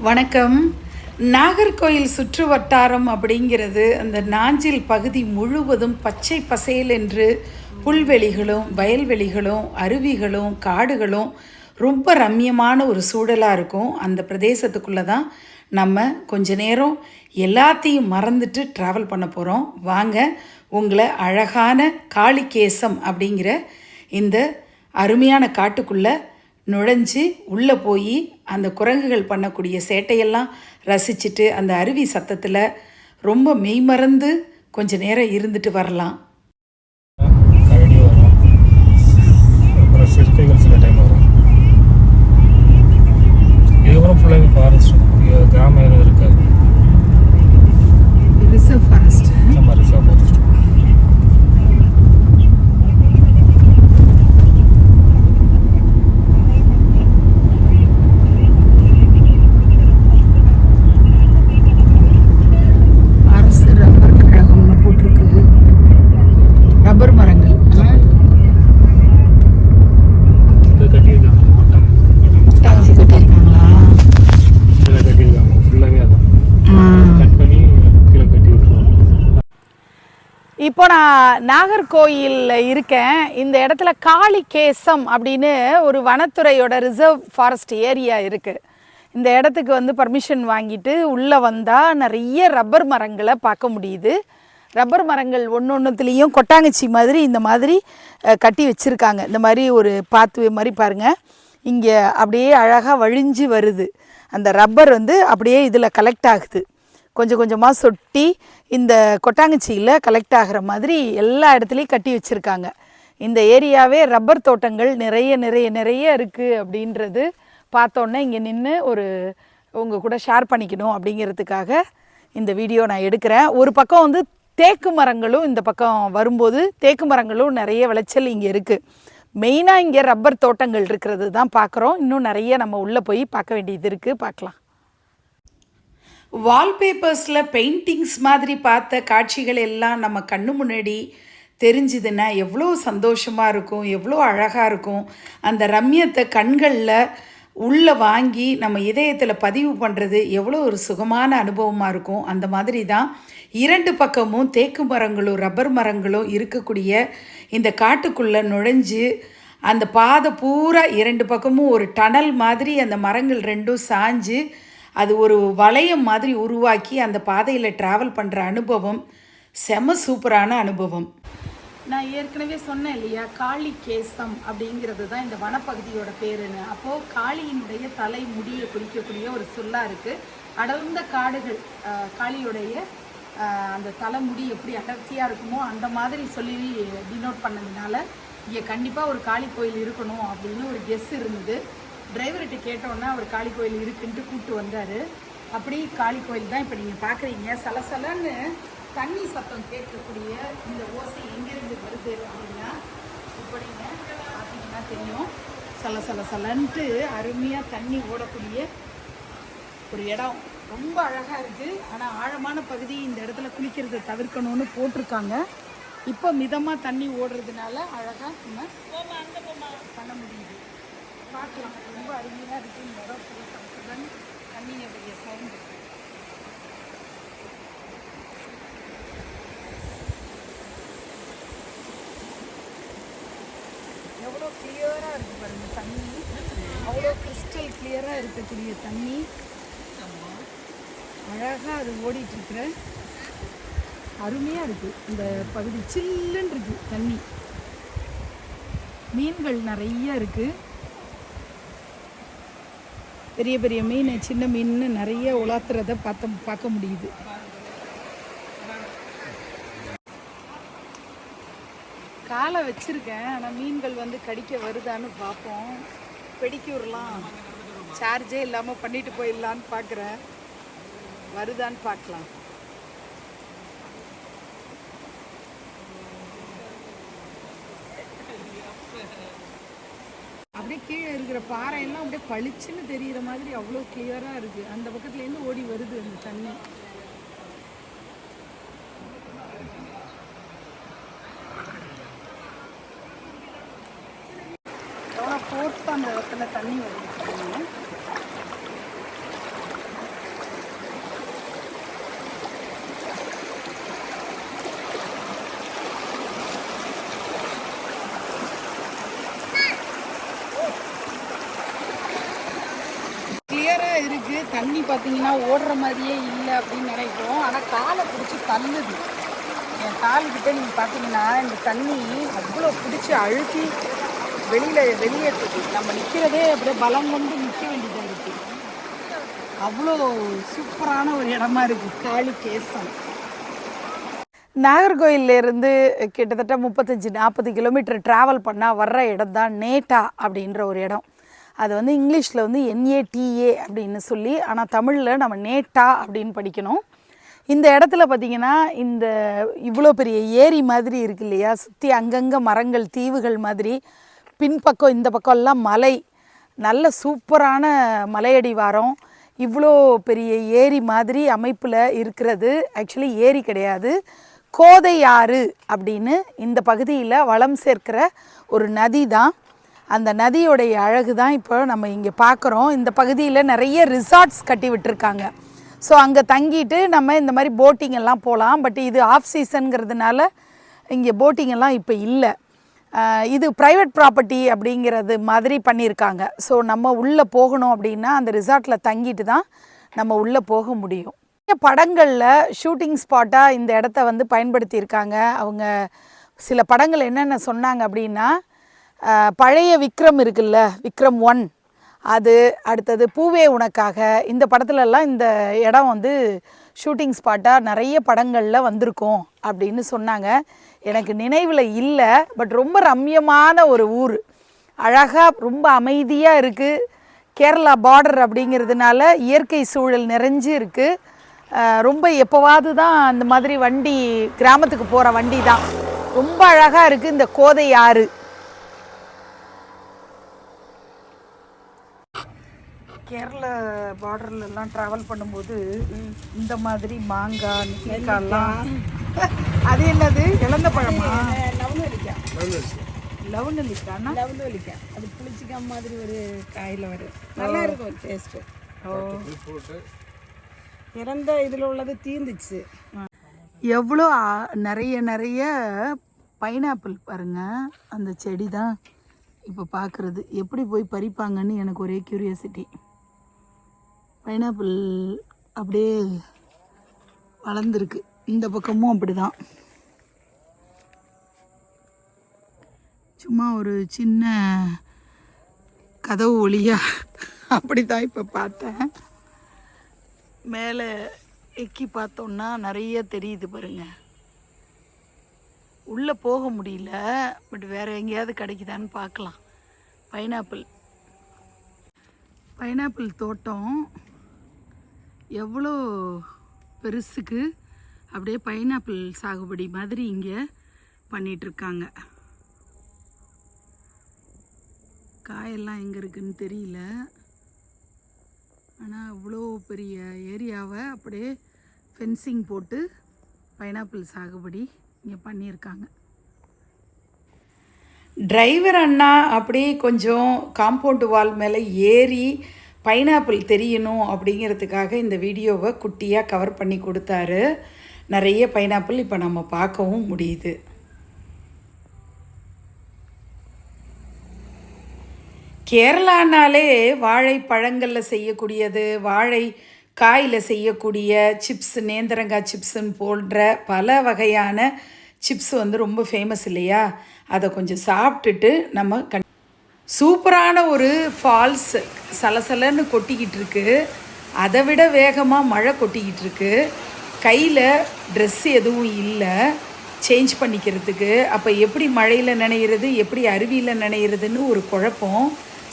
வணக்கம். நாகர்கோயில் சுற்று வட்டாரம் அப்படிங்கிறது அந்த நாஞ்சில் பகுதி முழுவதும் பச்சை பசேல் என்று புல்வெளிகளும் வயல்வெளிகளும் அருவிகளும் காடுகளும் ரொம்ப ரம்மியமான ஒரு சூழலாக இருக்கும். அந்த பிரதேசத்துக்குள்ளே தான் நம்ம கொஞ்ச நேரம் எல்லாத்தையும் மறந்துட்டு ட்ராவல் பண்ண போகிறோம். வாங்க, உங்களை அழகான காளிகேசம் அப்படிங்கிற இந்த அருமையான காட்டுக்குள்ளே நுழைஞ்சு உள்ளே போய் அந்த குரங்குகள் பண்ணக்கூடிய சேட்டையெல்லாம் ரசிச்சுட்டு அந்த அருவி சத்தத்தில் ரொம்ப மெய்மறந்து கொஞ்ச நேரம் இருந்துட்டு வரலாம். சில டைம் வரும். இதுக்கப்புறம் ஃபுல்லாகவே ஃபாரஸ்ட், கிராமம் எதுவும் இருக்காது. Reserve forest. நம்ம ரிசர்வ் ஃபாரஸ்ட். இப்போ நான் நாகர்கோயிலில் இருக்கேன். இந்த இடத்துல காளிகேசம் அப்படின்னு ஒரு வனத்துறையோட ரிசர்வ் ஃபாரஸ்ட் ஏரியா இருக்குது. இந்த இடத்துக்கு வந்து பர்மிஷன் வாங்கிட்டு உள்ளே வந்தால் நிறைய ரப்பர் மரங்களை பார்க்க முடியுது. ரப்பர் மரங்கள் ஒன்றுத்துலேயும் கொட்டாங்கச்சி மாதிரி இந்த மாதிரி கட்டி வச்சுருக்காங்க. இந்த மாதிரி ஒரு பாத்வே மாதிரி பாருங்கள், இங்கே அப்படியே அழகாக வழிஞ்சு வருது. அந்த ரப்பர் வந்து அப்படியே இதில் கலெக்ட் ஆகுது. கொஞ்சம் கொஞ்சமாக சொட்டி இந்த கொட்டாங்கச்சியில் கலெக்ட் ஆகிற மாதிரி எல்லா இடத்துலையும் கட்டி வச்சுருக்காங்க. இந்த ஏரியாவே ரப்பர் தோட்டங்கள் நிறைய நிறைய நிறைய இருக்குது அப்படின்றது பார்த்தோன்னே இங்கே நின்று உங்கள் கூட ஷேர் பண்ணிக்கணும் அப்படிங்கிறதுக்காக இந்த வீடியோ நான் எடுக்கிறேன். ஒரு பக்கம் வந்து தேக்கு மரங்களும், இந்த பக்கம் வரும்போது தேக்கு மரங்களும் நிறைய விளைச்சல் இங்கே இருக்குது. மெயினாக இங்கே ரப்பர் தோட்டங்கள் இருக்கிறது தான் பார்க்குறோம். இன்னும் நிறைய நம்ம உள்ளே போய் பார்க்க வேண்டியது இருக்குது, பார்க்கலாம். வால்பேப்பர்ஸில் பெயிண்டிங்ஸ் மாதிரி பார்த்த காட்சிகள் எல்லாம் நம்ம கண்ணு முன்னாடி தெரிஞ்சுதுன்னா எவ்வளோ சந்தோஷமாக இருக்கும், எவ்வளோ அழகாக இருக்கும். அந்த ரம்யத்தை கண்களில் உள்ளே வாங்கி நம்ம இதயத்தில் பதிவு பண்ணுறது எவ்வளோ ஒரு சுகமான அனுபவமாக இருக்கும். அந்த மாதிரி தான் இரண்டு பக்கமும் தேக்கு மரங்களும் ரப்பர் மரங்களும் இருக்கக்கூடிய இந்த காட்டுக்குள்ளே நுழைஞ்சு அந்த பாதை பூரா இரண்டு பக்கமும் ஒரு டனல் மாதிரி அந்த மரங்கள் ரெண்டும் சாஞ்சு அது ஒரு வளையம் மாதிரி உருவாக்கி அந்த பாதையில் ட்ராவல் பண்ணுற அனுபவம் செம சூப்பரான அனுபவம். நான் ஏற்கனவே சொன்னேன் இல்லையா, காளிகேசம் அப்படிங்கிறது தான் இந்த வனப்பகுதியோட பேருன்னு. அப்போது காளியினுடைய தலை முடியை குறிக்கக்கூடிய ஒரு சொல்லாக இருக்குது. அடர்ந்த காடுகள், காளியுடைய அந்த தலைமுடி எப்படி அடர்த்தியாக இருக்குமோ அந்த மாதிரி சொல்லி டினோட் பண்ணதுனால இங்கே கண்டிப்பாக ஒரு காளி கோயில் இருக்கணும் அப்படின்னு ஒரு கெஸ் இருந்தது. டிரைவர்கிட்ட கேட்டோன்னா அவர் காளி கோயில் இருக்குன்ட்டு கூப்பிட்டு வந்தார். அப்படி காளி கோயில் தான் இப்போ நீங்கள் பார்க்குறீங்க. சலசலன்னு தண்ணி சத்தம் கேட்கக்கூடிய இந்த ஓசை எங்கேருந்து வருது அப்படின்னா இப்படிங்க பார்த்தீங்கன்னா தெரியும். சலசலன்ட்டு அருமையாக தண்ணி ஓடக்கூடிய ஒரு இடம் ரொம்ப அழகாக இருக்குது. ஆனால் ஆழமான பகுதி, இந்த இடத்துல குளிக்கிறத தவிர்க்கணும்னு போட்டிருக்காங்க. இப்போ மிதமாக தண்ணி ஓடுறதுனால அழகாக நம்ம பண்ண முடியுது, பார்க்கலாம். ரொம்ப அருமையாக இருக்குது இந்த இடம். சலசலன் தண்ணியுடைய சவுண்டு. எவ்வளோ கிளியராக இருக்குது பாருங்கள் தண்ணி, அவ்வளோ கிறிஸ்டல் கிளியராக இருக்கக்கூடிய தண்ணி. அழகாக அது ஓடிட்டுருக்குற அருமையாக இருக்குது இந்த பகுதி. சில்லுன்னு இருக்குது தண்ணி. மீன்கள் நிறைய இருக்குது. பெரிய பெரிய மீன், சின்ன மீன் நிறைய உலாத்துறதை பார்க்க முடியுது. காலை வச்சுருக்கேன், ஆனால் மீன்கள் வந்து கடிக்க வருதான்னு பார்ப்போம். பெடிக்யூர்லாம் சார்ஜே இல்லாமல் பண்ணிட்டு போயிடலான்னு பார்க்குறேன். வருதான்னு பார்க்கலாம். அப்படியே கீழே இருக்கிற பாறையெல்லாம் அப்படியே பளிச்சுன்னு தெரிகிற மாதிரி அவ்வளோ கிளியராக இருக்குது. அந்த பக்கத்துலேருந்து ஓடி வருது அந்த தண்ணி. எவ்வளோ ஃபோர்ஸாக அந்த இடத்துல தண்ணி வருது. தண்ணி பார்த்தீங்கன்னா ஓடுற மாதிரியே இல்லை அப்படின்னு நினைக்கிறோம். ஆனால் காலை பிடிச்சி தள்ளுது. என் காலுக்கிட்ட நீங்கள் பார்த்தீங்கன்னா இந்த தண்ணி அவ்வளோ பிடிச்சி அழுத்தி வெளியேற்றுது. நம்ம நிற்கிறதே அப்படியே பலம் கொண்டு நிற்க வேண்டியதாக இருக்குது. அவ்வளோ சூப்பரான ஒரு இடமா இருக்குது காளிகேசம். நாகர்கோயிலேருந்து கிட்டத்தட்ட 35-40 கிலோமீட்டர் ட்ராவல் பண்ணால் வர்ற இடம் தான் நேட்டா அப்படின்ற ஒரு இடம். அது வந்து இங்கிலீஷில் வந்து NATA அப்படின்னு சொல்லி, ஆனால் தமிழில் நம்ம நேட்டா அப்படின்னு படிக்கணும். இந்த இடத்துல பார்த்திங்கன்னா இந்த இவ்வளோ பெரிய ஏரி மாதிரி இருக்கு இல்லையா, சுற்றி அங்கங்கே மரங்கள் தீவுகள் மாதிரி, பின்பக்கம் இந்த பக்கம்லாம் மலை, நல்ல சூப்பரான மலையடிவாரம், இவ்வளோ பெரிய ஏரி மாதிரி அமைப்பில் இருக்கிறது. ஆக்சுவலி ஏரி கிடையாது, கோதை ஆறு அப்படின்னு இந்த பகுதியில் வளம் சேர்க்கிற ஒரு நதி தான். அந்த நதியோடைய அழகு தான் இப்போ நம்ம இங்கே பார்க்குறோம். இந்த பகுதியில் நிறைய ரிசார்ட்ஸ் கட்டி விட்டுருக்காங்க. ஸோ அங்கே தங்கிட்டு நம்ம இந்த மாதிரி போட்டிங் எல்லாம் போகலாம். பட் இது ஆஃப் சீசனுங்கிறதுனால இங்கே போட்டிங் எல்லாம் இப்போ இல்லை. இது ப்ரைவேட் ப்ராப்பர்ட்டி அப்படிங்கிறது மாதிரி பண்ணியிருக்காங்க. ஸோ நம்ம உள்ளே போகணும் அப்படின்னா அந்த ரிசார்ட்டில் தங்கிட்டு தான் நம்ம உள்ளே போக முடியும். படங்களில் ஷூட்டிங் ஸ்பாட்டாக இந்த இடத்த வந்து பயன்படுத்தியிருக்காங்க. அவங்க சில படங்கள் என்னென்ன சொன்னாங்க அப்படின்னா, பழைய விக்ரம் இருக்குல்ல, விக்ரம் 1, அது அடுத்தது பூவே உனக்காக, இந்த படத்துலலாம் இந்த இடம் வந்து ஷூட்டிங் ஸ்பாட்டாக நிறைய படங்களில் வந்திருக்கும் அப்படின்னு சொன்னாங்க. எனக்கு நினைவில் இல்லை, பட் ரொம்ப ரம்யமான ஒரு ஊர், அழகாக ரொம்ப அமைதியாக இருக்குது. கேரளா பார்டர் அப்படிங்கிறதுனால இயற்கை சூழல் நிறைஞ்சு இருக்குது. ரொம்ப எப்போவாது தான் அந்த மாதிரி வண்டி, கிராமத்துக்கு போகிற வண்டி தான். ரொம்ப அழகாக இருக்குது இந்த கோதை ஆறு. கேரளா பார்டர்லலாம் ட்ராவல் பண்ணும்போது இந்த மாதிரி மாங்காய் நெல்லிக்காய்லாம், அது என்னது இழந்த பழமா? லவுநெல்லிக்காய்னா லவுநெல்லிக்காய், அது புளிச்சிக்காய் மாதிரி ஒரு காயில் வரும், நல்லா இருக்கும் டேஸ்ட்டு. இறந்த இதில் உள்ளது தீர்ந்துச்சு. எவ்வளோ நிறைய பைனாப்பிள் பாருங்கள். அந்த செடி தான் இப்போ பார்க்குறது. எப்படி போய் பறிப்பாங்கன்னு எனக்கு ஒரே க்யூரியாசிட்டி. பைனாப்பிள் அப்படியே வளர்ந்துருக்கு. இந்த பக்கமும் அப்படி தான். சும்மா ஒரு சின்ன கதவு ஒளியாக அப்படி தான் இப்போ பார்த்தேன். மேலே எக்கி பார்த்தோன்னா நிறைய தெரியுது பாருங்க. உள்ளே போக முடியல, பட் வேறு எங்கேயாவது கிடைக்குதான்னு பார்க்கலாம். பைனாப்பிள் தோட்டம் எவ்வளோ பெருசுக்கு அப்படியே பைனாப்பிள் சாகுபடி மாதிரி இங்கே பண்ணிகிட்ருக்காங்க. காயெல்லாம் எங்கே இருக்குன்னு தெரியல, ஆனால் அவ்வளோ பெரிய ஏரியாவை அப்படியே ஃபென்சிங் போட்டு பைனாப்பிள் சாகுபடி இங்கே பண்ணியிருக்காங்க. டிரைவர் அண்ணா அப்படியே கொஞ்சம் காம்பவுண்டு வால் மேலே ஏறி பைனாப்பிள் தெரியணும் அப்படிங்கிறதுக்காக இந்த வீடியோவை குட்டியாக கவர் பண்ணி கொடுத்தாரு. நிறைய பைனாப்பிள் இப்போ நம்ம பார்க்கவும் முடியுது. கேரளானாலே வாழை பழங்களில் செய்யக்கூடியது, வாழை காயில் செய்யக்கூடிய சிப்ஸ், நேந்திரங்காய் சிப்ஸுன்னு போன்ற பல வகையான சிப்ஸ் வந்து ரொம்ப ஃபேமஸ் இல்லையா? அதை கொஞ்சம் சாப்பிட்டுட்டு நம்ம சூப்பரான ஒரு ஃபால்ஸ் சலசலன்னு கொட்டிக்கிட்டு இருக்கு. அதை விட வேகமாக மழை கொட்டிக்கிட்டு இருக்கு. கையில் ட்ரெஸ் எதுவும் இல்லை சேஞ்ச் பண்ணிக்கிறதுக்கு. அப்போ எப்படி மழையில் நனைகிறது, எப்படி அருவியில் நனைகிறதுன்னு ஒரு குழப்பம்.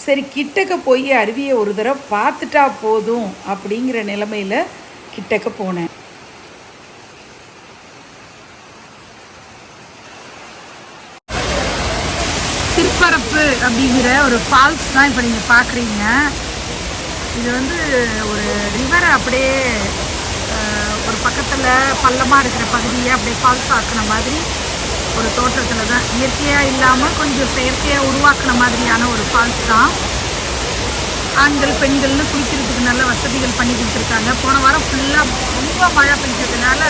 சரி, கிட்டக்க போய் அருவியை ஒரு தடவை பார்த்துட்டா போதும் அப்படிங்கிற நிலைமையில் கிட்டக்க போனேன். திருப்பரப்பு அப்படிங்கிற ஒரு ஃபால்ஸ் தான் இப்போ நீங்கள் பார்க்குறீங்க. இது வந்து ஒரு ரிவரை அப்படியே ஒரு பக்கத்தில் பள்ளமாக இருக்கிற பகுதியை அப்படியே ஃபால்ஸ் ஆக்குன மாதிரி ஒரு தோற்றத்தில் தான், இயற்கையாக இல்லாமல் கொஞ்சம் செயற்கையாக உருவாக்குன மாதிரியான ஒரு ஃபால்ஸ் தான். ஆண்கள் பெண்கள்னு குளிக்கிறதுக்கு நல்ல வசதிகள் பண்ணி கொடுத்துருக்காங்க. போன வாரம் ஃபுல்லாக ரொம்ப மழை பெஞ்சதுனால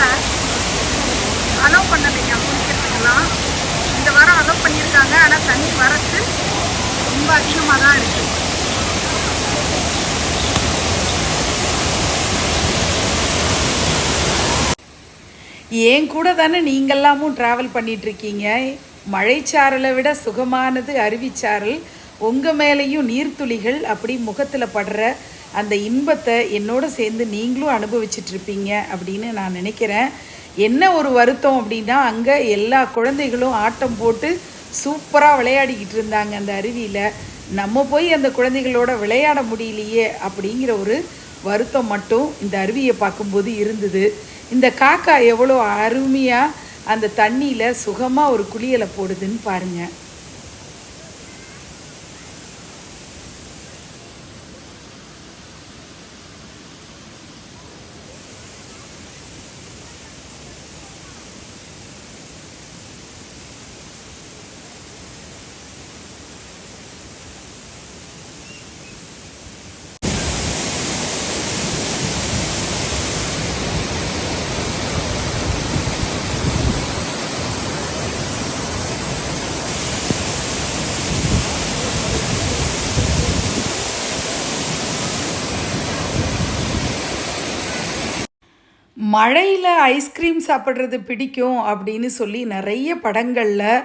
அலோவ் பண்ணலைங்க குளிக்கிறதுக்கெல்லாம். இந்த வாரம் அலோவ் பண்ணியிருக்காங்க, ஆனால் தண்ணி வரத்து ரொம்ப அதிகமாக தான் இருக்குது. ஏன் கூட தானே நீங்கள்லாமும் ட்ராவல் பண்ணிகிட்ருக்கீங்க. மழைச்சாரலை விட சுகமானது அருவிச்சாரல். உங்கள் மேலேயும் நீர்த்துளிகள் அப்படி முகத்தில் படுற அந்த இன்பத்தை என்னோட சேர்ந்து நீங்களும் அனுபவிச்சிட்ருப்பீங்க அப்படின்னு நான் நினைக்கிறேன். என்ன ஒரு வருத்தம் அப்படின்னா, அங்கே எல்லா குழந்தைகளும் ஆட்டம் போட்டு சூப்பராக விளையாடிக்கிட்டு இருந்தாங்க அந்த அருவியில். நம்ம போய் அந்த குழந்தைகளோட விளையாட முடியலையே அப்படிங்கிற ஒரு வருத்தம் மட்டும் இந்த அருவியை பார்க்கும்போது இருந்தது. இந்த காக்கா எவ்வளோ அருமையாக அந்த தண்ணியில் சுகமாக ஒரு குளியலை போடுதுன்னு பாருங்கள். மழையில் ஐஸ்கிரீம் சாப்பிட்றது பிடிக்கும் அப்படின்னு சொல்லி நிறைய படங்களில்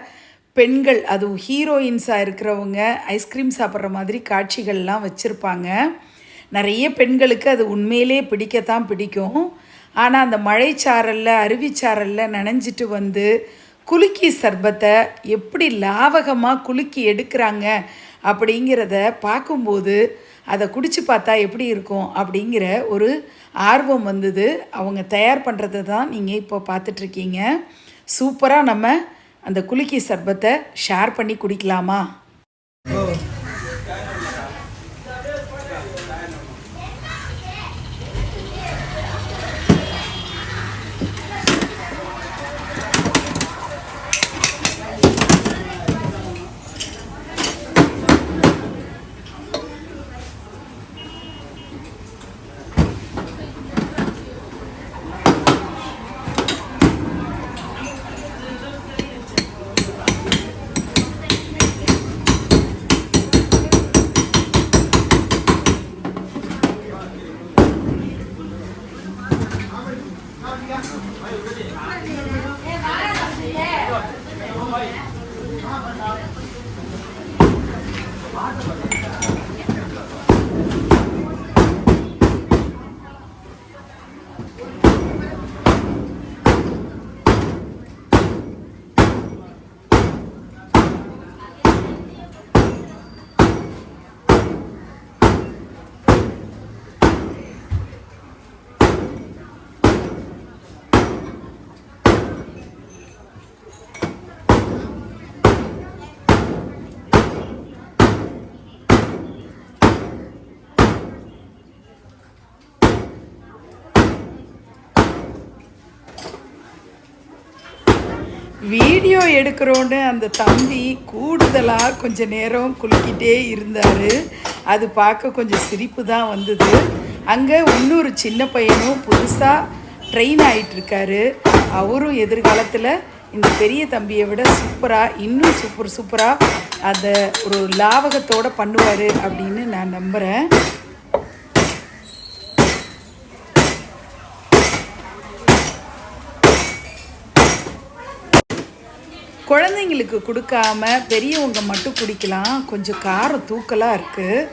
பெண்கள், அதுவும் ஹீரோயின்ஸாக இருக்கிறவங்க ஐஸ்கிரீம் சாப்பிட்ற மாதிரி காட்சிகள்லாம் வச்சுருப்பாங்க. நிறைய பெண்களுக்கு அது உண்மையிலே பிடிக்கத்தான் பிடிக்கும். ஆனால் அந்த மழைச்சாரலில் அருவிச்சாரலில் நனைஞ்சிட்டு வந்து குலுக்கி சர்பத்தை எப்படி லாவகமாக குலுக்கி எடுக்கிறாங்க அப்படிங்கிறத பார்க்கும்போது அதை குடித்து பார்த்தா எப்படி இருக்கும் அப்படிங்கிற ஒரு ஆர்வம் வந்தது. அவங்க தயார் பண்ணுறது தான் நீங்கள் இப்போ பார்த்துட்ருக்கீங்க. சூப்பராக நம்ம அந்த குலுக்கி சர்பத்தை ஷேர் பண்ணி குடிக்கலாமா? வீடியோ எடுக்கிறோன்னு அந்த தம்பி கூடுதலாக கொஞ்சம் நேரம் குலுக்கிட்டே இருந்தார். அது பார்க்க கொஞ்சம் சிரிப்பு தான் வந்தது. அங்கே இன்னொரு சின்ன பையனும் புதுசாக ட்ரெயின் ஆகிட்டுருக்காரு. அவரும் எதிர்காலத்தில் இந்த பெரிய தம்பியை விட சூப்பராக, இன்னும் சூப்பராக அதை ஒரு லாவகத்தோடு பண்ணுவார் அப்படின்னு நான் நம்புகிறேன். குழந்தைங்களுக்கு கொடுக்காம பெரியவங்க மட்டும் குடிக்கலாம். கொஞ்சம் காரம் தூக்கலாக இருக்குது.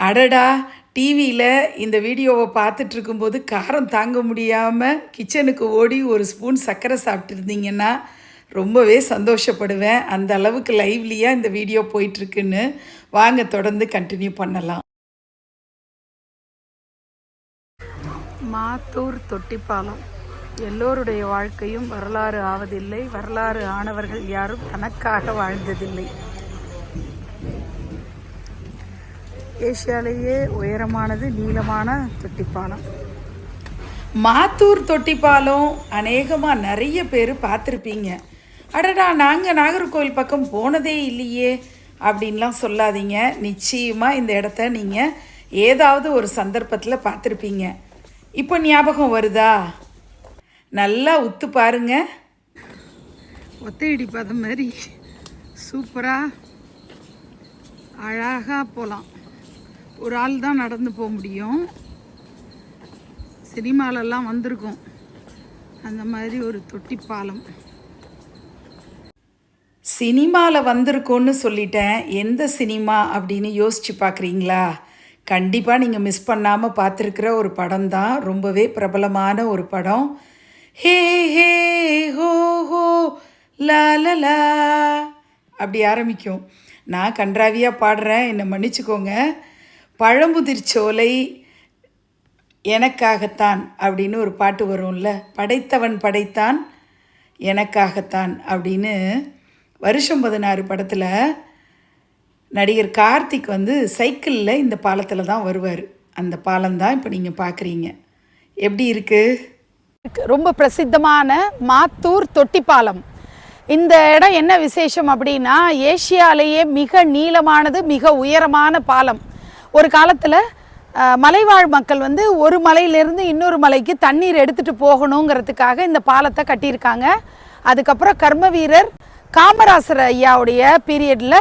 அடடா, டிவியில் இந்த வீடியோவை பார்த்துட்ருக்கும்போது காரம் தாங்க முடியாமல் கிச்சனுக்கு ஓடி ஒரு ஸ்பூன் சர்க்கரை சாப்பிட்டுருந்தீங்கன்னா ரொம்பவே சந்தோஷப்படுவேன். அந்த அளவுக்கு லைவ்லியாக இந்த வீடியோ போயிட்டுருக்குன்னு. வாங்க தொடர்ந்து கண்டினியூ பண்ணலாம். மாத்தூர் தொட்டிப்பாலம். எல்லோருடைய வாழ்க்கையும் வரலாறு ஆவதில்லை. வரலாறு ஆனவர்கள் யாரும் தனக்காக வாழ்ந்ததில்லை. ஏசியாலேயே உயரமானது நீளமான தொட்டிப்பாலம். மாத்தூர் தொட்டிப்பாலம் அநேகமாக நிறைய பேர் பார்த்துருப்பீங்க. அடடா, நாங்கள் நாகர்கோவில் பக்கம் போனதே இல்லையே அப்படின்லாம் சொல்லாதீங்க. நிச்சயமாக இந்த இடத்த நீங்கள் ஏதாவது ஒரு சந்தர்ப்பத்தில் பார்த்துருப்பீங்க. இப்போ ஞாபகம் வருதா? நல்லா உத்து பாருங்க. ஒத்தையடி பார்த்த மாதிரி சூப்பராக அழகாக போகலாம். ஒரு ஆள் தான் நடந்து போக முடியும். சினிமாலெல்லாம் வந்திருக்கோம். அந்த மாதிரி ஒரு தொட்டி பாலம். சினிமாவில் வந்திருக்கோன்னு சொல்லிட்டேன். எந்த சினிமா அப்படின்னு யோசித்து பார்க்குறீங்களா? கண்டிப்பாக நீங்கள் மிஸ் பண்ணாமல் பார்த்துருக்குற ஒரு படம் தான். ரொம்பவே பிரபலமான ஒரு படம். ஹே ஹே ஹோ ஹோ லா லா லா அப்படி ஆரம்பிக்கும். நான் கன்றாவியாக பாடுறேன், என்னை மன்னிச்சுக்கோங்க. பழமுதிர்ச்சோலை எனக்காகத்தான் அப்படின்னு ஒரு பாட்டு வரும்ல, படைத்தவன் படைத்தான் எனக்காகத்தான் அப்படின்னு. வருஷம் 16 படத்தில் நடிகர் கார்த்திக் வந்து சைக்கிளில் இந்த பாலத்தில் தான் வருவார். அந்த பாலம்தான் இப்போ நீங்கள் பார்க்குறீங்க. எப்படி இருக்குது? ரொம்ப பிரசித்தமான மாத்தூர் தொட்டி பாலம். இந்த இடம் என்ன விசேஷம் அப்படின்னா, ஏசியாலேயே மிக நீளமானது, மிக உயரமான பாலம். ஒரு காலத்தில் மலைவாழ் மக்கள் வந்து ஒரு மலையிலேருந்து இன்னொரு மலைக்கு தண்ணீர் எடுத்துகிட்டு போகணுங்கிறதுக்காக இந்த பாலத்தை கட்டியிருக்காங்க. அதுக்கப்புறம் கர்ம வீரர் காமராசர் ஐயாவுடைய பீரியடில்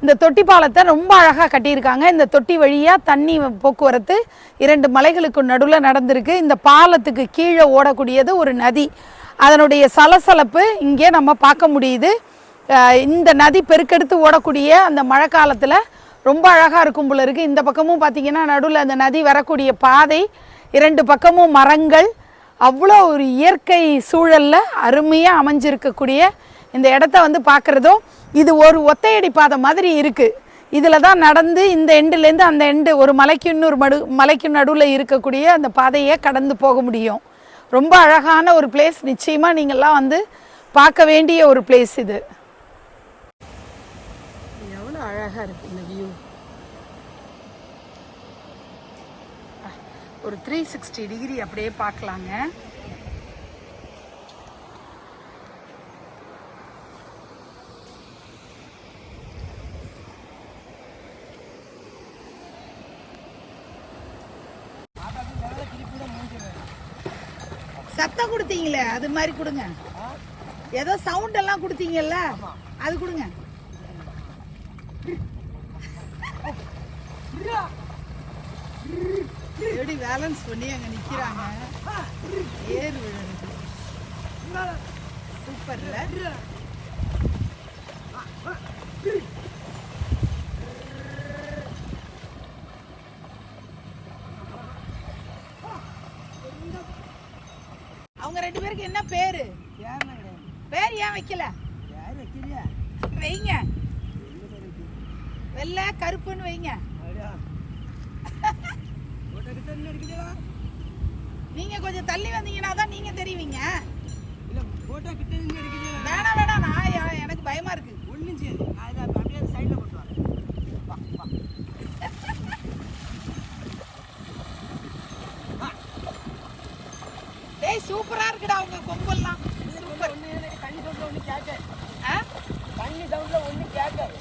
இந்த தொட்டி பாலத்தை ரொம்ப அழகாக கட்டியிருக்காங்க. இந்த தொட்டி வழியாக தண்ணி போக்குவரத்து 2 மலைகளுக்கு நடுவில் நடந்திருக்கு. இந்த பாலத்துக்கு கீழே ஓடக்கூடியது ஒரு நதி. அதனுடைய சலசலப்பு இங்கே நம்ம பார்க்க முடியுது. இந்த நதி பெருக்கெடுத்து ஓடக்கூடிய அந்த மழை காலத்தில் ரொம்ப அழகாக இருக்கும் போல இருக்குது. இந்த பக்கமும் பார்த்திங்கன்னா நடுவில் அந்த நதி வரக்கூடிய பாதை, 2 பக்கமும் மரங்கள், அவ்வளோ ஒரு இயற்கை சூழலில் அருமையாக அமைஞ்சிருக்கக்கூடிய இந்த இடத்த வந்து பார்க்குறதும், இது ஒரு ஒத்தையடி பாதை மாதிரி இருக்குது. இதில் தான் நடந்து இந்த எண்டுலேருந்து அந்த எண்டு, ஒரு மலைக்கு இன்னொரு மலைக்கு நடுவில் இருக்கக்கூடிய அந்த பாதையை கடந்து போக முடியும். ரொம்ப அழகான ஒரு பிளேஸ். நிச்சயமாக நீங்கள்லாம் வந்து பார்க்க வேண்டிய ஒரு பிளேஸ் இது. எவ்வளோ அழகாக இருக்குது இந்த வியூ. ஒரு 360 டிகிரி அப்படியே பார்க்கலாங்க. சத்தம் கொடுத்தீங்களே அது மாதிரி கொடுங்க. ஏதோ சவுண்ட் எல்லாம் கொடுத்தீங்கல்ல, அது கொடுங்க. எப்படி பேலன்ஸ் பண்ணி அங்க நிக்கிறாங்க. ஏறு விழுது. சூப்பர்ல. அவங்க 2 பேருக்கு என்ன பேரு? பேர் ஏன் வைக்கல? வைங்க, வெள்ளை கருப்புன்னு வைங்க. நீங்க கொஞ்சம் தள்ளி வந்தீங்கன்னா தான் நீங்க தெரிவிங்க. வேணாம் வேணாம், நான் எனக்கு பயமா இருக்கு. டேய் சூப்பரா இருக்குடா உங்க கொம்பெல்லாம்.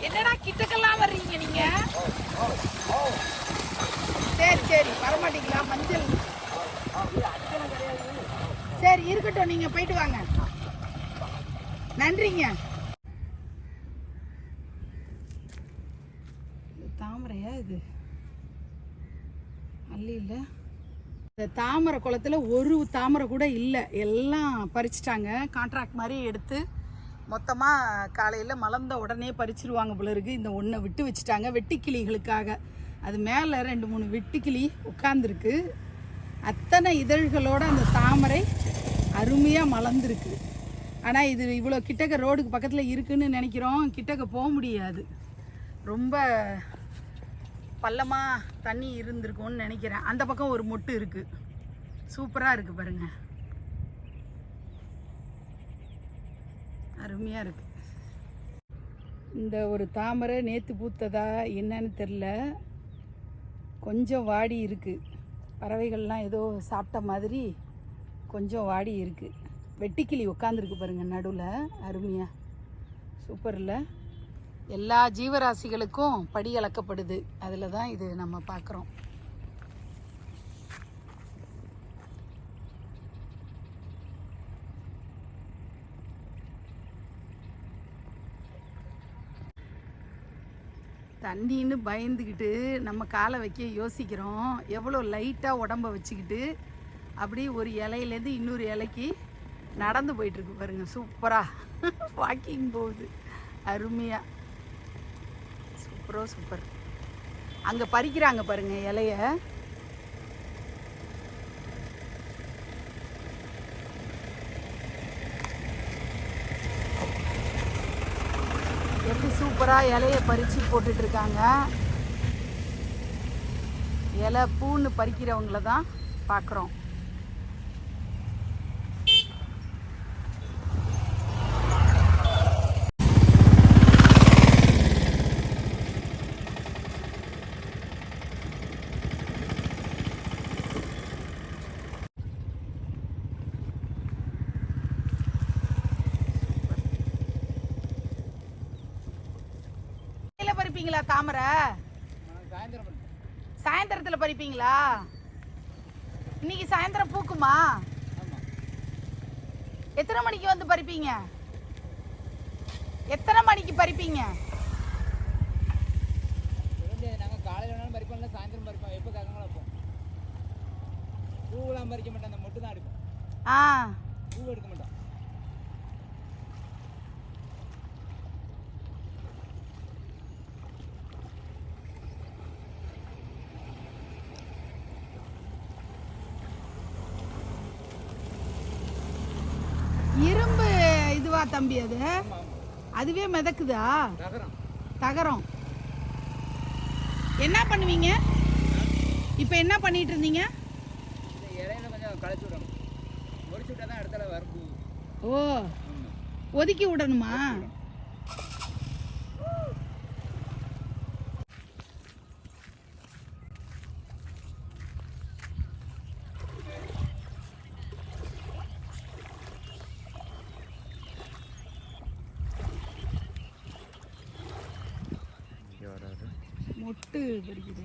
என்னடா கிட்டக்கெல்லாம் வர்றீங்க நீங்க? சரி சரி, வரமாட்டீங்களா? மஞ்சள் சரி இருக்கட்டும், நீங்க போயிட்டு வாங்க. நன்றிங்க. தாமரையா இது? அல்லி இல்லை. இந்த தாமரை குளத்தில் ஒரு தாமரை கூட இல்லை, எல்லாம் பறிச்சிட்டாங்க. கான்ட்ராக்ட் மாதிரி எடுத்து மொத்தமாக காலையில் மலர்ந்த உடனே பறிச்சிருவாங்க போல இருக்குது. இந்த ஒன்றை விட்டு வச்சுட்டாங்க வெட்டுக்கிளிகளுக்காக. அது மேலே 2-3 வெட்டுக்கிளி உட்காந்துருக்கு. அத்தனை இதழ்களோட அந்த தாமரை அருமையாக மலர்ந்துருக்கு. ஆனால் இது இவ்வளோ கிட்டக்க ரோடுக்கு பக்கத்தில் இருக்குதுன்னு நினைக்கிறோம். கிட்டக்க போக முடியாது, ரொம்ப பள்ளமாக தண்ணி இருந்திருக்கும்னு நினைக்கிறேன். அந்த பக்கம் ஒரு மொட்டு இருக்குது, சூப்பராக இருக்குது பாருங்கள், அருமையாக இருக்குது. இந்த ஒரு தாமரை நேற்று பூத்ததா என்னன்னு தெரில, கொஞ்சம் வாடி இருக்குது. பறவைகள்லாம் ஏதோ சாப்பிட்ட மாதிரி கொஞ்சம் வாடி இருக்குது. வெட்டுக்கிளி உட்காந்துருக்கு பாருங்கள் நடுவில், அருமையாக சூப்பரில். எல்லா ஜீவராசிகளுக்கும் படி அளக்கப்படுது, அதில் தான் இது நம்ம பார்க்குறோம். தண்ணின்னு பயந்துக்கிட்டு நம்ம காலை வைக்க யோசிக்கிறோம். எவ்வளோ லைட்டாக உடம்ப வச்சுக்கிட்டு அப்படி ஒரு இலையிலேருந்து இன்னொரு இலைக்கு நடந்து போயிட்டுருக்கு பாருங்க, சூப்பராக வாக்கிங் போகுது, அருமையாக, சூப்பர். அங்கே பறிக்கிறாங்க பாருங்க இலைய. எப்படி சூப்பராக இலைய பறித்து போட்டுட்ருக்காங்க. இலை பூன்னு பறிக்கிறவங்கள தான் பார்க்குறோம். பறிப்பீங்களா தாமரை? சாயந்தரத்தில் பறிப்பீங்களா? இன்னைக்கு சாயந்தரம் பூக்குமா? எத்தனை மணிக்கு வந்து பறிப்பீங்க? எத்தனை மணிக்கு பறிப்பீங்க? நாங்கள் காலையில் வேணாலும் பறிப்போம், இல்லை சாயந்தரம் பறிப்போம். எப்போ கேட்கணும் வைப்போம். பூவெல்லாம் பறிக்க மாட்டோம், அந்த மொட்டு தான் எடுப்போம். பூ எடுக்க மாட்டோம். இரும்பு இதுவா தம்பி? அதுவே மிதக்குதா? தகரம். என்ன பண்ணுவீங்க இப்போ? என்ன பண்ணிட்டு இருந்தீங்க? இலையில கொஞ்சம் களைச்சி விடணும், ஒடிச்சு விட்டா தான் இடத்துல வரும். ஓ, ஒதுக்கி விடணுமா? மொட்டு பறிக்குது.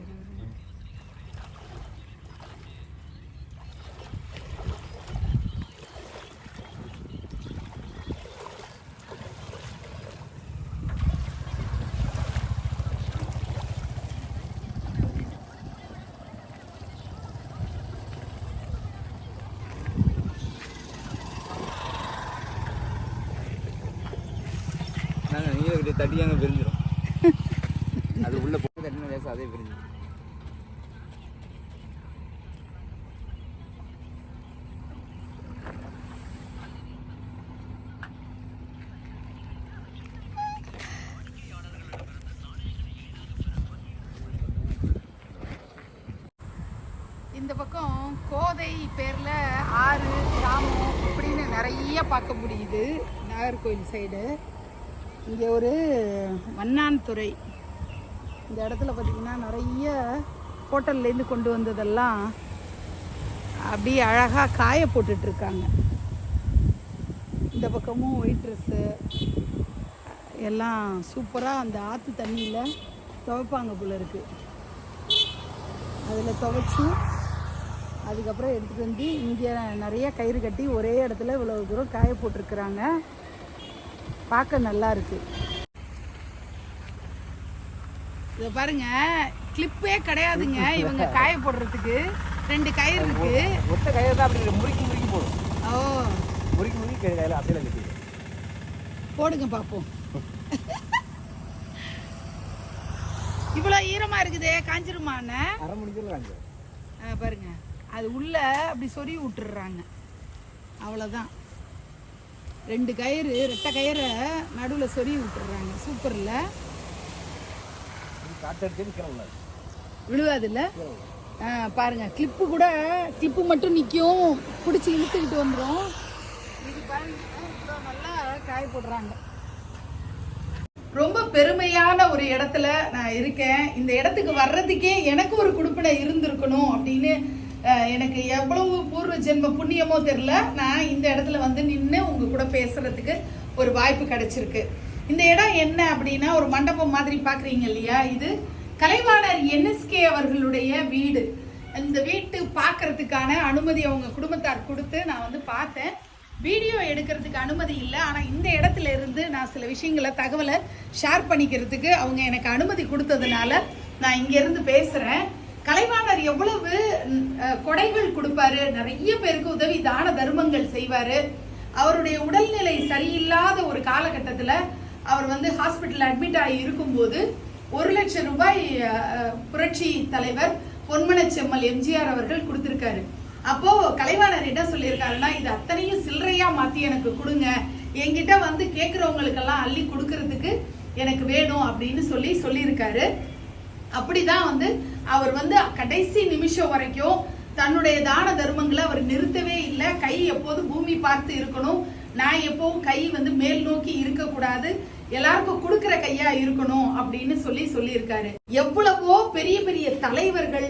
நாங்கள் நீங்க தட்டி அங்கே பிரிஞ்சிடும். அது உள்ள போட்டு தட்டின லேசா அதே பிரிஞ்சு. இந்த பக்கம் கோதை பேரில் ஆறு, கிராமம் இப்படின்னு நிறைய பார்க்க முடியுது. நாகர்கோவில் சைடு இங்கே ஒரு வண்ணான்துறை, இந்த இடத்துல பார்த்திங்கன்னா நிறைய ஹோட்டல்லேருந்து கொண்டு வந்ததெல்லாம் அப்படியே அழகாக காய போட்டுட்ருக்காங்க. இந்த பக்கமும் ஒயிட் ட்ரெஸ்ஸு எல்லாம் சூப்பராக அந்த ஆற்று தண்ணியில் துவைப்பாங்க போல இருக்குது. அதில் துவைச்சி அதுக்கப்புறம் எடுத்துகிட்டு வந்து இங்கே நிறைய கயிறு கட்டி ஒரே இடத்துல இவ்வளோ தூரம் காய போட்டிருக்கிறாங்க. பார்க்க நல்லா இருக்கு. இதை பாருங்க, கிளிப்பே கிடையாதுங்க இவங்க காய போடுறதுக்கு. 2 கயிறு இருக்கு. ஒத்த கயிறு தான் அப்படி முறுக்கி போடும். ஓ, முறுக்கி கையில் அப்படியே கட்டி போடுங்க பார்ப்போம். இவ்வளோ ஈரமா இருக்குதே, காஞ்சிருமான்னு அரை மணிக்கு காஞ்சி பாருங்க. அது உள்ள அப்படி சொருவி விட்டுறாங்க, அவ்வளோதான். 2 கயிறு, 2 கயிறை நடுவில் சொருவி விட்டுறாங்க. சூப்பர் இல்லை? விழுவாது இல்லை? பாருங்க, கிளிப்பு கூட, கிளிப்பு மட்டும் நிற்கும், பிடிச்சி இழுத்துக்கிட்டு வந்துடும். இது பாருங்க, இவ்வளோ நல்லா காய போடுறாங்க. ரொம்ப பெருமையான ஒரு இடத்துல நான் இருக்கேன். இந்த இடத்துக்கு வர்றதுக்கே எனக்கு ஒரு குடுப்பினை இருந்திருக்கணும் அப்படின்னு எனக்கு எவ்வளவு பூர்வ ஜென்ம புண்ணியமோ தெரில. நான் இந்த இடத்துல வந்து நின்று உங்க கூட பேசுறதுக்கு ஒரு வாய்ப்பு கிடைச்சிருக்கு. இந்த இடம் என்ன அப்படின்னா, ஒரு மண்டபம் மாதிரி பார்க்குறீங்க இல்லையா? இது கலைவாணர் NSK அவர்களுடைய வீடு. இந்த வீட்டு பார்க்கறதுக்கான அனுமதி அவங்க குடும்பத்தார் கொடுத்து நான் வந்து பார்த்தேன். வீடியோ எடுக்கிறதுக்கு அனுமதி இல்லை, ஆனால் இந்த இடத்துல இருந்து நான் சில விஷயங்களை, தகவலை ஷேர் பண்ணிக்கிறதுக்கு அவங்க எனக்கு அனுமதி கொடுத்ததுனால நான் இங்கேருந்து பேசுகிறேன். கலைவாணர் எவ்வளவு கொடைகள் கொடுப்பாரு, நிறைய பேருக்கு உதவி தான தர்மங்கள் செய்வார். அவருடைய உடல்நிலை சரியில்லாத ஒரு காலகட்டத்தில் அவர் வந்து ஹாஸ்பிட்டல் அட்மிட் ஆகி இருக்கும்போது 1 லட்சம் ரூபாய் புரட்சி தலைவர் பொன்மனச்செம்மல் எம்ஜிஆர் அவர்கள் கொடுத்திருக்காரு. அப்போ கலைவாணர் என்ன சொல்லியிருக்காருன்னா, இது அத்தனையும் சில்லறையா மாத்தி எனக்கு கொடுங்க, என்கிட்ட வந்து கேட்குறவங்களுக்கெல்லாம் அள்ளி கொடுக்கறதுக்கு எனக்கு வேணும் அப்படின்னு சொல்லியிருக்காரு. அப்படிதான் வந்து அவர் வந்து கடைசி நிமிஷம் வரைக்கும் தன்னுடைய தான தர்மங்களை அவர் நிறுத்தவே இல்லை. கை எப்போதும் பூமி பார்த்து இருக்கணும், நான் எப்பவும் கை வந்து மேல் நோக்கி இருக்கக்கூடாது, எல்லாருக்கும் கொடுக்கிற கையா இருக்கணும் அப்படின்னு சொல்லியிருக்காரு. எவ்வளவோ பெரிய பெரிய தலைவர்கள்,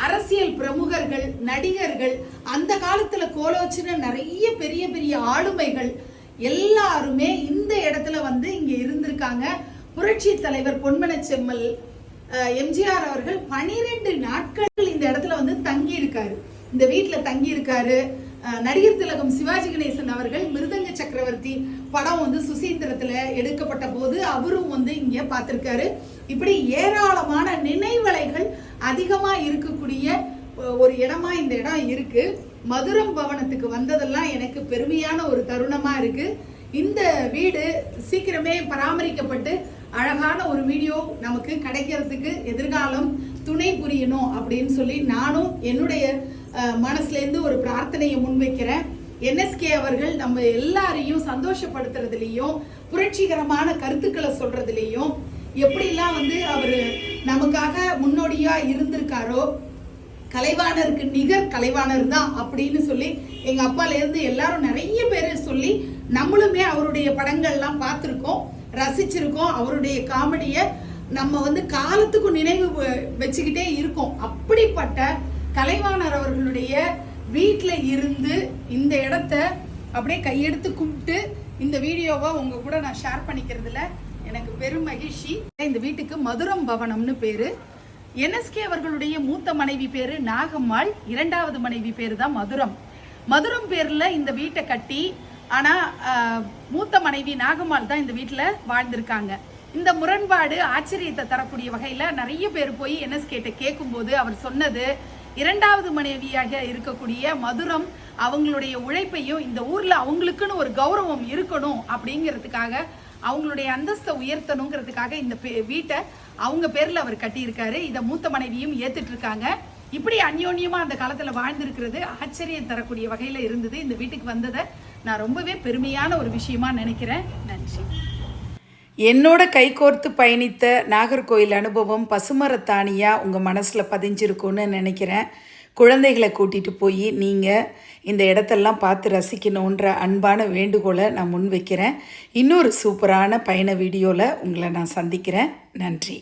அரசியல் பிரமுகர்கள், நடிகர்கள், அந்த காலத்துல கோலோச்சின நிறைய பெரிய பெரிய ஆளுமைகள் எல்லாருமே இந்த இடத்துல வந்து இங்க இருந்திருக்காங்க. புரட்சி தலைவர் பொன்மனச்செம்மல் எம்ஜிஆர் அவர்கள் 12 நாட்கள் இந்த இடத்துல வந்து தங்கி இருக்காரு, இந்த வீட்டுல தங்கி இருக்காரு. நடிகர் திலகம் சிவாஜி கணேசன் அவர்கள் மிருதங்க சக்கரவர்த்தி படம் வந்து சுசீந்திரத்துல எடுக்கப்பட்ட போது அவரும் வந்து இங்க பார்த்திருக்காரு. இப்படி ஏராளமான நினைவலைகள் அதிகமா இருக்கக்கூடிய ஒரு இடமா இந்த இடம் இருக்கு. மதுரம் பவனத்துக்கு வந்ததெல்லாம் எனக்கு பெருமையான ஒரு தருணமா இருக்கு. இந்த வீடு சீக்கிரமே பராமரிக்கப்பட்டு அழகான ஒரு வீடியோ நமக்கு கிடைக்கிறதுக்கு எதிர்காலம் துணை புரியணும் அப்படின்னு சொல்லி நானும் என்னுடைய மனசுல இருந்து ஒரு பிரார்த்தனையை முன்வைக்கிறேன். NSK அவர்கள் நம்ம எல்லாரையும் சந்தோஷப்படுத்துறதுலயும் புரட்சிகரமான கருத்துக்களை சொல்றதுலயும் எப்படிலாம் வந்து அவரு நமக்காக முன்னோடியா இருந்திருக்காரோ, கலைவாணருக்கு நிகர் கலைவாணர் தான் அப்படின்னு சொல்லி எங்க அப்பால இருந்து எல்லாரும் நிறைய பேர் சொல்லி நம்மளுமே அவருடைய படங்கள்லாம் பார்த்துருக்கோம், ரசிச்சிருக்கோம். அவருடைய காமெடிய நம்ம வந்து காலத்துக்கும் நினைவு வச்சுக்கிட்டே இருக்கோம். அப்படிப்பட்ட கலைவாணர் அவர்களுடைய வீட்டில் இருந்து இந்த இடத்த அப்படியே கையெடுத்து கும்பிட்டு இந்த வீடியோவை உங்க கூட நான் ஷேர் பண்ணிக்கிறதுல எனக்கு பெரும் மகிழ்ச்சி. இந்த வீட்டுக்கு மதுரம் பவனம்னு பேரு. NSK அவர்களுடைய மூத்த மனைவி பேரு நாகம்மாள், 2வது மனைவி பேரு தான் மதுரம். மதுரம் பேர்ல இந்த வீட்டை கட்டி, ஆனா மூத்த மனைவி நாகம்மாள் தான் இந்த வீட்டுல வாழ்ந்திருக்காங்க. இந்த முரண்பாடு ஆச்சரியத்தை தரக்கூடிய வகையில நிறைய பேர் போய் NSK கேட்கும் போது அவர் சொன்னது, 2வது மனைவியாக இருக்கக்கூடிய மதுரம் அவங்களுடைய உழைப்பையும் இந்த ஊர்ல அவங்களுக்குன்னு ஒரு கௌரவம் இருக்கணும் அப்படிங்கிறதுக்காக, அவங்களுடைய அந்தஸ்தை உயர்த்தணுங்கிறதுக்காக இந்த வீட்டை அவங்க பேர்ல அவர் கட்டியிருக்காரு. இதை மூத்த மனைவியும் ஏத்துட்டு இருக்காங்க. இப்படி அந்யோன்யமா அந்த காலத்துல வாழ்ந்திருக்கிறது ஆச்சரியம் தரக்கூடிய வகையில இருந்தது. இந்த வீட்டுக்கு வந்ததை நான் ரொம்பவே பெருமையான ஒரு விஷயமா நினைக்கிறேன். நன்றி. என்னோட கைகோர்த்து பயணித்த நாகர்கோயில் அனுபவம் பசுமரத்தாணியாக உங்கள் மனசில் பதிஞ்சிருக்கும்னு நினைக்கிறேன். குழந்தைகளை கூட்டிகிட்டு போய் நீங்கள் இந்த இடத்தெல்லாம் பார்த்து ரசிக்கணுன்ற அன்பான வேண்டுகோளை நான் முன்வைக்கிறேன். இன்னொரு சூப்பரான பயண வீடியோவில் உங்களை நான் சந்திக்கிறேன். நன்றி.